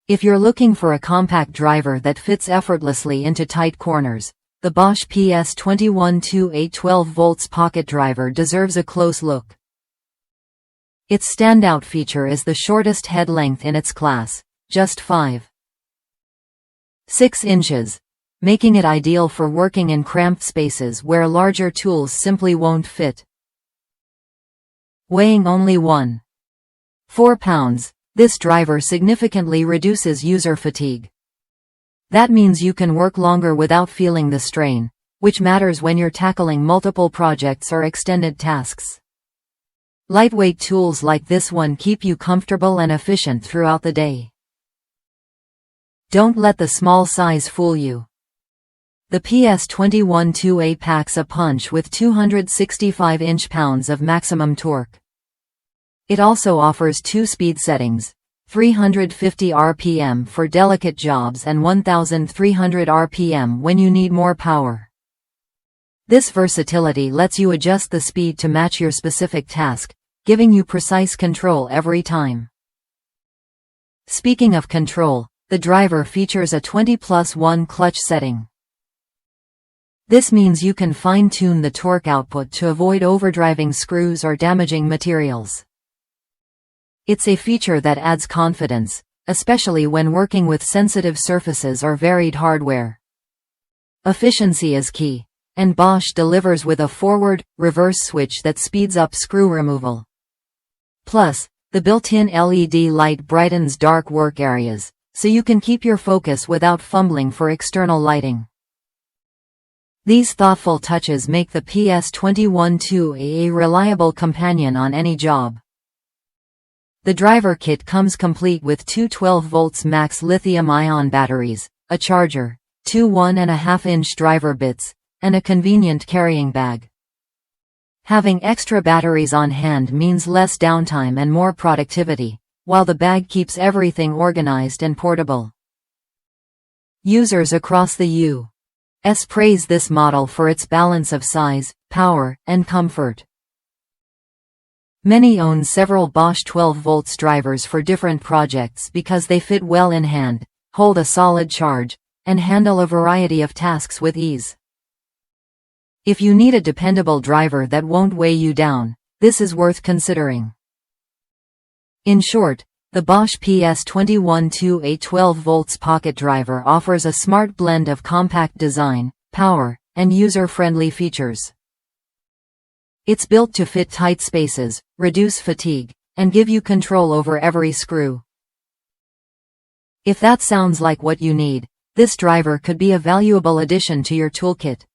If you're looking for a compact driver that fits effortlessly into tight corners, the Bosch PS21 2A 12 volts pocket driver deserves a close look. Its standout feature is the shortest head length in its class, just 5.6 inches, making it ideal for working in cramped spaces where larger tools simply won't fit. Weighing only 1.4 pounds, this driver significantly reduces user fatigue. That means you can work longer without feeling the strain, which matters when you're tackling multiple projects or extended tasks. Lightweight tools like this one keep you comfortable and efficient throughout the day. Don't let the small size fool you. The PS21 2A packs a punch with 265 inch-pounds of maximum torque. It also offers 2 speed settings, 350 RPM for delicate jobs and 1300 RPM when you need more power. This versatility lets you adjust the speed to match your specific task, giving you precise control every time. Speaking of control, the driver features a 20+1 clutch setting. This means you can fine-tune the torque output to avoid overdriving screws or damaging materials. It's a feature that adds confidence, especially when working with sensitive surfaces or varied hardware. Efficiency is key, and Bosch delivers with a forward-reverse switch that speeds up screw removal. Plus, the built-in LED light brightens dark work areas, so you can keep your focus without fumbling for external lighting. These thoughtful touches make the PS21 2A a reliable companion on any job. The driver kit comes complete with two 12 volts max lithium-ion batteries, a charger, two 1.5-inch driver bits, and a convenient carrying bag. Having extra batteries on hand means less downtime and more productivity, while the bag keeps everything organized and portable. Users across the U.S. praise this model for its balance of size, power, and comfort. Many own several Bosch 12 volts drivers for different projects because they fit well in hand, hold a solid charge, and handle a variety of tasks with ease. If you need a dependable driver that won't weigh you down, this is worth considering. In short, the Bosch PS21 2A 12 volts pocket driver offers a smart blend of compact design, power, and user-friendly features. It's built to fit tight spaces, reduce fatigue, and give you control over every screw. If that sounds like what you need, this driver could be a valuable addition to your toolkit.